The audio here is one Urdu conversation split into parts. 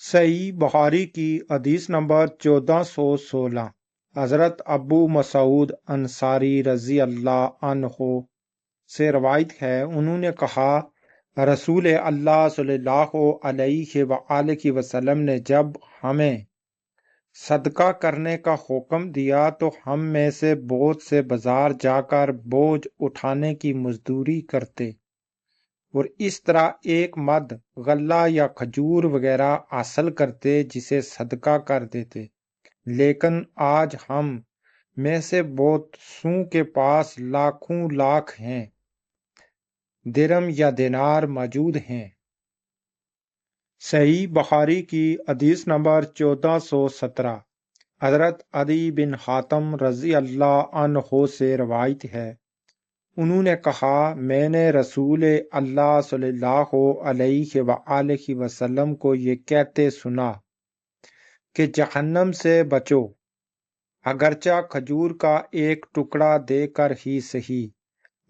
صحیح بخاری کی حدیث نمبر 1416 حضرت ابو مسعود انصاری رضی اللہ عنہ سے روایت ہے، انہوں نے کہا رسول اللہ صلی اللہ علیہ وآلہ وسلم نے جب ہمیں صدقہ کرنے کا حکم دیا تو ہم میں سے بہت سے بازار جا کر بوجھ اٹھانے کی مزدوری کرتے اور اس طرح ایک مد غلہ یا کھجور وغیرہ حاصل کرتے جسے صدقہ کر دیتے، لیکن آج ہم میں سے بہت سوں کے پاس لاکھوں لاکھ ہیں درم یا دینار موجود ہیں۔ صحیح بخاری کی حدیث نمبر 1417 حضرت عدی بن حاتم رضی اللہ عنہ سے روایت ہے، انہوں نے کہا میں نے رسول اللہ صلی اللہ علیہ وآلہ وسلم کو یہ کہتے سنا کہ جہنم سے بچو، اگرچہ کھجور کا ایک ٹکڑا دے کر ہی صحیح،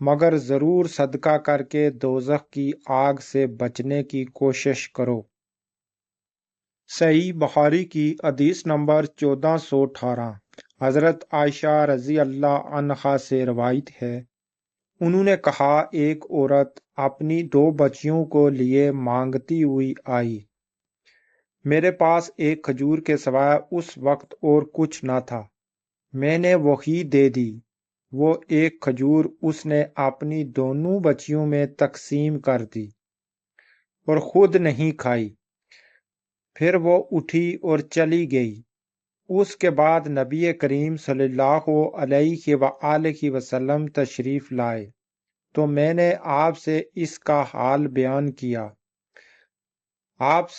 مگر ضرور صدقہ کر کے دوزخ کی آگ سے بچنے کی کوشش کرو۔ صحیح بخاری کی حدیث نمبر 1418 حضرت عائشہ رضی اللہ عنہا سے روایت ہے، انہوں نے کہا ایک عورت اپنی 2 بچیوں کو لیے مانگتی ہوئی آئی، میرے پاس ایک کھجور کے سوائے اس وقت اور کچھ نہ تھا، میں نے وہی دے دی۔ وہ ایک کھجور اس نے اپنی دونوں بچیوں میں تقسیم کر دی اور خود نہیں کھائی، پھر وہ اٹھی اور چلی گئی۔ اس کے بعد نبی کریم صلی اللہ علیہ وآلہ وسلم تشریف لائے تو میں نے آپ سے اس کا حال بیان کیا۔ آپ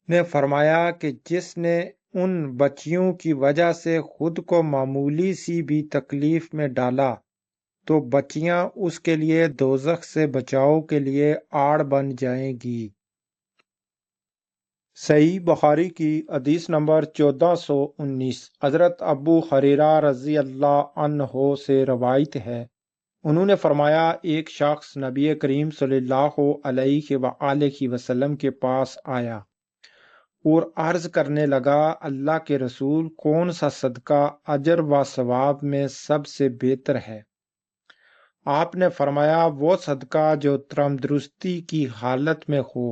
نے فرمایا کہ جس نے ان بچیوں کی وجہ سے خود کو معمولی سی بھی تکلیف میں ڈالا تو بچیاں اس کے لیے دوزخ سے بچاؤ کے لیے آڑ بن جائیں گی۔ صحیح بخاری کی حدیث نمبر 1419 حضرت ابو ہریرہ رضی اللہ عنہ سے روایت ہے، انہوں نے فرمایا ایک شخص نبی کریم صلی اللہ علیہ وآلہ وسلم کے پاس آیا اور عرض کرنے لگا اللہ کے رسول، کون سا صدقہ اجر و ثواب میں سب سے بہتر ہے؟ آپ نے فرمایا وہ صدقہ جو تندرستی کی حالت میں ہو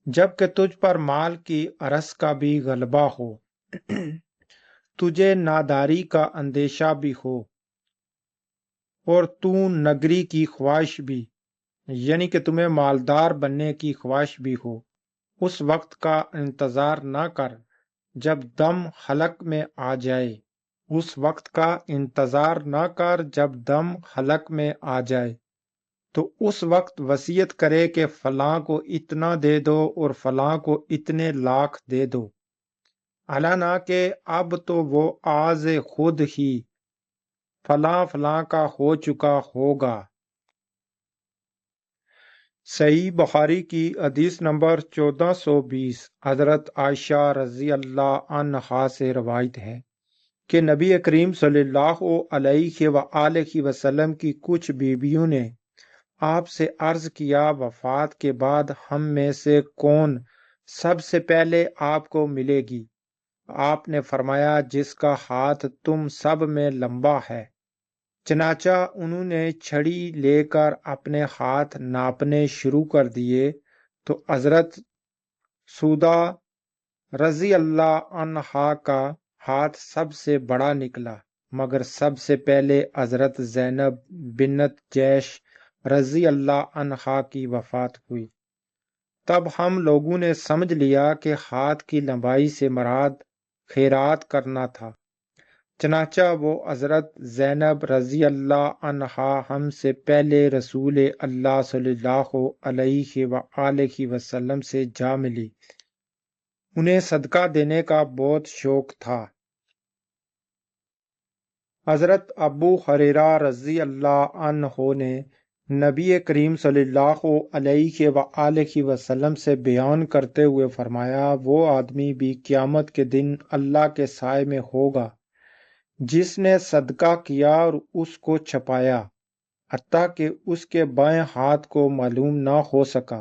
جبکہ تجھ پر مال کی ارس کا بھی غلبہ ہو، تجھے ناداری کا اندیشہ بھی ہو اور تو نگری کی خواہش بھی، یعنی کہ تمہیں مالدار بننے کی خواہش بھی ہو، اس وقت کا انتظار نہ کر جب دم حلق میں آ جائے، اس وقت کا انتظار نہ کر جب دم حلق میں آ جائے تو اس وقت وصیت کرے کہ فلاں کو اتنا دے دو اور فلاں کو اتنے لاکھ دے دو، حالانہ کہ اب تو وہ آز خود ہی فلاں فلاں کا ہو چکا ہوگا۔ صحیح بخاری کی حدیث نمبر 1420 حضرت عائشہ رضی اللہ عنہا سے روایت ہے کہ نبی کریم صلی اللہ علیہ وآلہ وسلم کی کچھ بیویوں نے آپ سے عرض کیا وفات کے بعد ہم میں سے کون سب سے پہلے آپ کو ملے گی؟ آپ نے فرمایا جس کا ہاتھ تم سب میں لمبا ہے۔ چنانچہ انہوں نے چھڑی لے کر اپنے ہاتھ ناپنے شروع کر دیے تو حضرت سودا رضی اللہ عنہا کا ہاتھ سب سے بڑا نکلا، مگر سب سے پہلے حضرت زینب بنت جیش رضی اللہ عنہا کی وفات ہوئی۔ تب ہم لوگوں نے سمجھ لیا کہ ہاتھ کی لمبائی سے مراد خیرات کرنا تھا، چنانچہ وہ حضرت زینب رضی اللہ عنہا ہم سے پہلے رسول اللہ صلی اللہ علیہ وآلہ وسلم سے جا ملی۔ انہیں صدقہ دینے کا بہت شوق تھا۔ حضرت ابو ہریرہ رضی اللہ عنہ نے نبی کریم صلی اللہ علیہ وآلہ وسلم سے بیان کرتے ہوئے فرمایا وہ آدمی بھی قیامت کے دن اللہ کے سائے میں ہوگا جس نے صدقہ کیا اور اس کو چھپایا حتیٰ کہ اس کے بائیں ہاتھ کو معلوم نہ ہو سکا،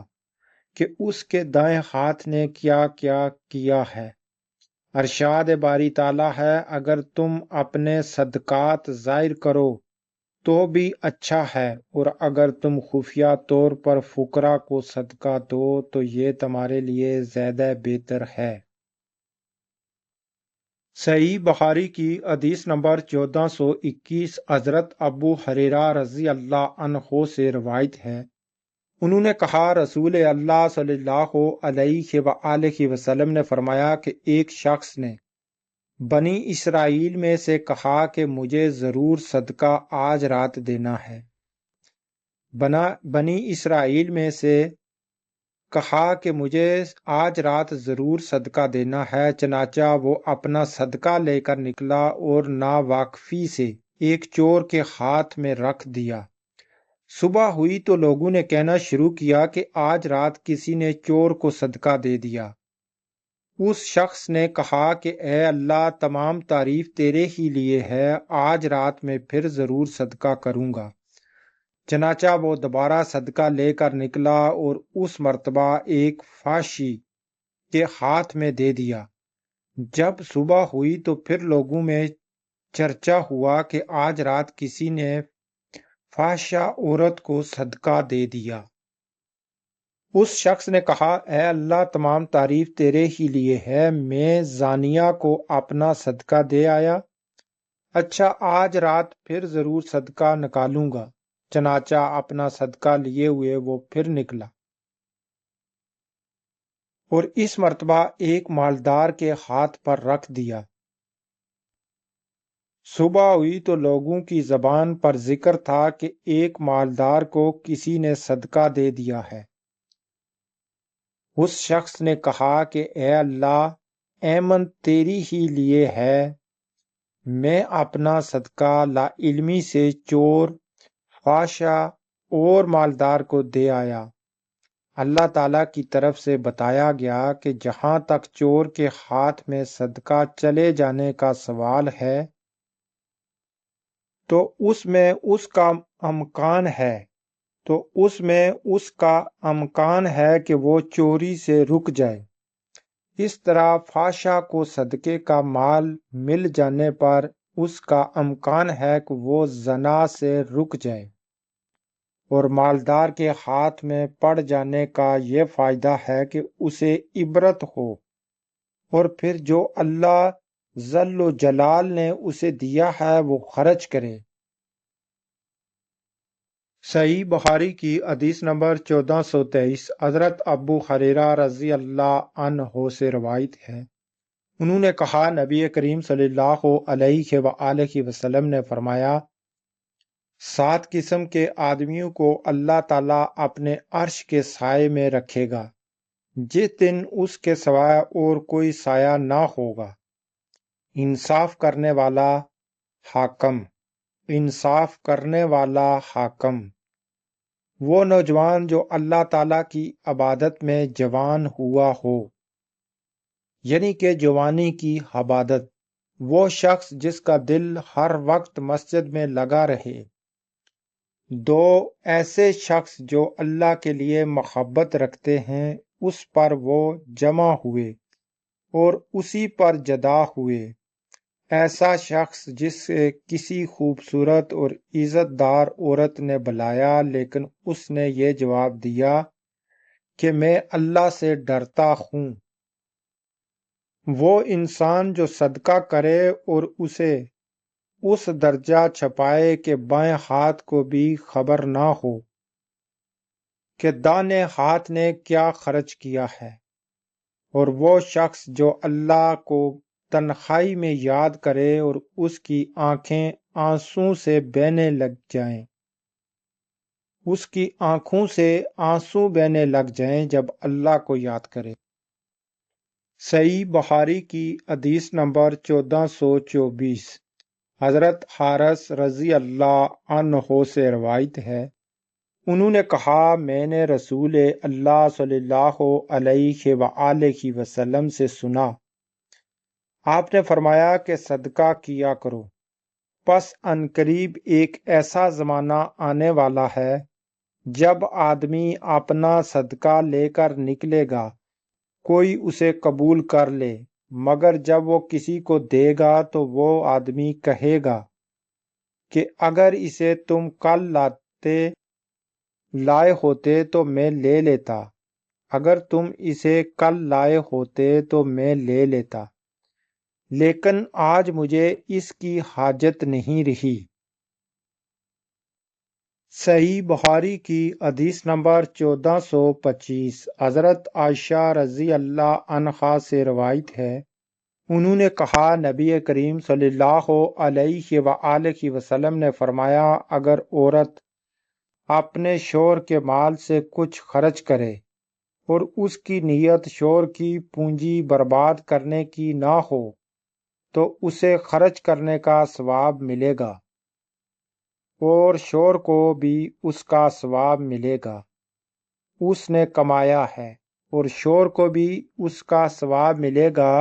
کہ اس کے دائیں ہاتھ نے کیا کیا کیا ہے۔ ارشاد باری تعالیٰ ہے، اگر تم اپنے صدقات ظاہر کرو تو بھی اچھا ہے، اور اگر تم خفیہ طور پر فقراء کو صدقہ دو تو یہ تمہارے لیے زیادہ بہتر ہے۔ صحیح بخاری کی حدیث نمبر 1421 حضرت ابو ہریرہ رضی اللہ عنہ سے روایت ہے، انہوں نے کہا رسول اللہ صلی اللہ علیہ وآلہ وسلم نے فرمایا کہ ایک شخص نے بنی اسرائیل میں سے کہا کہ مجھے ضرور صدقہ آج رات دینا ہے۔ بنی اسرائیل میں سے کہا کہ مجھے آج رات ضرور صدقہ دینا ہے، چنانچہ وہ اپنا صدقہ لے کر نکلا اور ناواقفی سے ایک چور کے ہاتھ میں رکھ دیا۔ صبح ہوئی تو لوگوں نے کہنا شروع کیا کہ آج رات کسی نے چور کو صدقہ دے دیا۔ اس شخص نے کہا کہ اے اللہ، تمام تعریف تیرے ہی لیے ہے، آج رات میں پھر ضرور صدقہ کروں گا۔ چنانچہ وہ دوبارہ صدقہ لے کر نکلا اور اس مرتبہ ایک فحشی کے ہاتھ میں دے دیا۔ جب صبح ہوئی تو پھر لوگوں میں چرچا ہوا کہ آج رات کسی نے فحشہ عورت کو صدقہ دے دیا۔ اس شخص نے کہا اے اللہ، تمام تعریف تیرے ہی لیے ہے، میں زانیہ کو اپنا صدقہ دے آیا۔ اچھا، آج رات پھر ضرور صدقہ نکالوں گا۔ چنانچہ اپنا صدقہ لیے ہوئے وہ پھر نکلا اور اس مرتبہ ایک مالدار کے ہاتھ پر رکھ دیا۔ صبح ہوئی تو لوگوں کی زبان پر ذکر تھا کہ ایک مالدار کو کسی نے صدقہ دے دیا ہے۔ اس شخص نے کہا کہ اے اللہ، ایمن تیری ہی لیے ہے، میں اپنا صدقہ لا علمی سے چور، فحشہ اور مالدار کو دے آیا۔ اللہ تعالیٰ کی طرف سے بتایا گیا کہ جہاں تک چور کے ہاتھ میں صدقہ چلے جانے کا سوال ہے تو اس میں اس کا امکان ہے کہ وہ چوری سے رک جائے۔ اس طرح فحشہ کو صدقے کا مال مل جانے پر اس کا امکان ہے کہ وہ زنا سے رک جائے، اور مالدار کے ہاتھ میں پڑ جانے کا یہ فائدہ ہے کہ اسے عبرت ہو، اور پھر جو اللہ ذل و جلال نے اسے دیا ہے وہ خرچ کرے۔ صحیح بخاری کی حدیث نمبر 1423 حضرت ابو ہریرہ رضی اللہ عنہ سے روایت ہے، انہوں نے کہا نبی کریم صلی اللہ علیہ وآلہ وسلم نے فرمایا، 7 قسم کے آدمیوں کو اللہ تعالیٰ اپنے عرش کے سائے میں رکھے گا جس دن اس کے سوائے اور کوئی سایہ نہ ہوگا۔ انصاف کرنے والا حاکم، وہ نوجوان جو اللہ تعالیٰ کی عبادت میں جوان ہوا ہو، یعنی کہ جوانی کی عبادت، وہ شخص جس کا دل ہر وقت مسجد میں لگا رہے۔ 2 ایسے شخص جو اللہ کے لیے محبت رکھتے ہیں، اس پر وہ جمع ہوئے اور اسی پر جدا ہوئے۔ ایسا شخص جس سے کسی خوبصورت اور عزت دار عورت نے بلایا لیکن اس نے یہ جواب دیا کہ میں اللہ سے ڈرتا ہوں۔ وہ انسان جو صدقہ کرے اور اسے اس درجہ چھپائے کہ بائیں ہاتھ کو بھی خبر نہ ہو کہ دانے ہاتھ نے کیا خرچ کیا ہے، اور وہ شخص جو اللہ کو تنہائی میں یاد کرے اور اس کی آنکھیں آنسوں سے بہنے لگ جائیں جب اللہ کو یاد کرے۔ صحیح بخاری کی حدیث نمبر 1424 حضرت حارث رضی اللہ عنہ سے روایت ہے، انہوں نے کہا میں نے رسول اللہ صلی اللہ علیہ وآلہ وسلم سے سنا، آپ نے فرمایا کہ صدقہ کیا کرو، پس عنقریب ایک ایسا زمانہ آنے والا ہے جب آدمی اپنا صدقہ لے کر نکلے گا کوئی اسے قبول کر لے، مگر جب وہ کسی کو دے گا تو وہ آدمی کہے گا کہ اگر اسے تم کل لائے ہوتے تو میں لے لیتا، اگر تم اسے کل لائے ہوتے تو میں لے لیتا، لیکن آج مجھے اس کی حاجت نہیں رہی۔ صحیح بخاری کی حدیث نمبر 1425 حضرت عائشہ رضی اللہ عنہا سے روایت ہے، انہوں نے کہا نبی کریم صلی اللہ علیہ وآلہ وسلم نے فرمایا، اگر عورت اپنے شوہر کے مال سے کچھ خرچ کرے اور اس کی نیت شوہر کی پونجی برباد کرنے کی نہ ہو تو اسے خرچ کرنے کا ثواب ملے گا اور شوہر کو بھی اس کا ثواب ملے گا، اس نے کمایا ہے، اور شوہر کو بھی اس کا ثواب ملے گا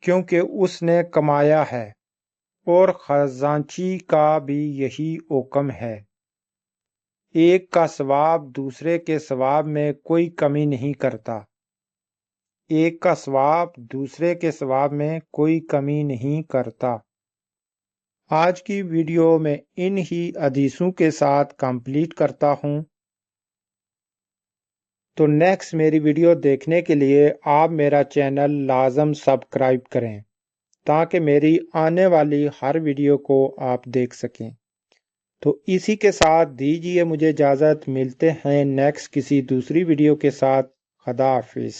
کیونکہ اس نے کمایا ہے، اور خزانچی کا بھی یہی حکم ہے۔ ایک کا ثواب دوسرے کے ثواب میں کوئی کمی نہیں کرتا، ایک کا ثواب دوسرے کے ثواب میں کوئی کمی نہیں کرتا۔ آج کی ویڈیو میں ان ہی حدیثوں کے ساتھ کمپلیٹ کرتا ہوں، تو نیکسٹ میری ویڈیو دیکھنے کے لیے آپ میرا چینل لازم سبسکرائب کریں تاکہ میری آنے والی ہر ویڈیو کو آپ دیکھ سکیں۔ تو اسی کے ساتھ دیجیے مجھے اجازت، ملتے ہیں نیکسٹ کسی دوسری ویڈیو کے ساتھ۔ خدا حافظ۔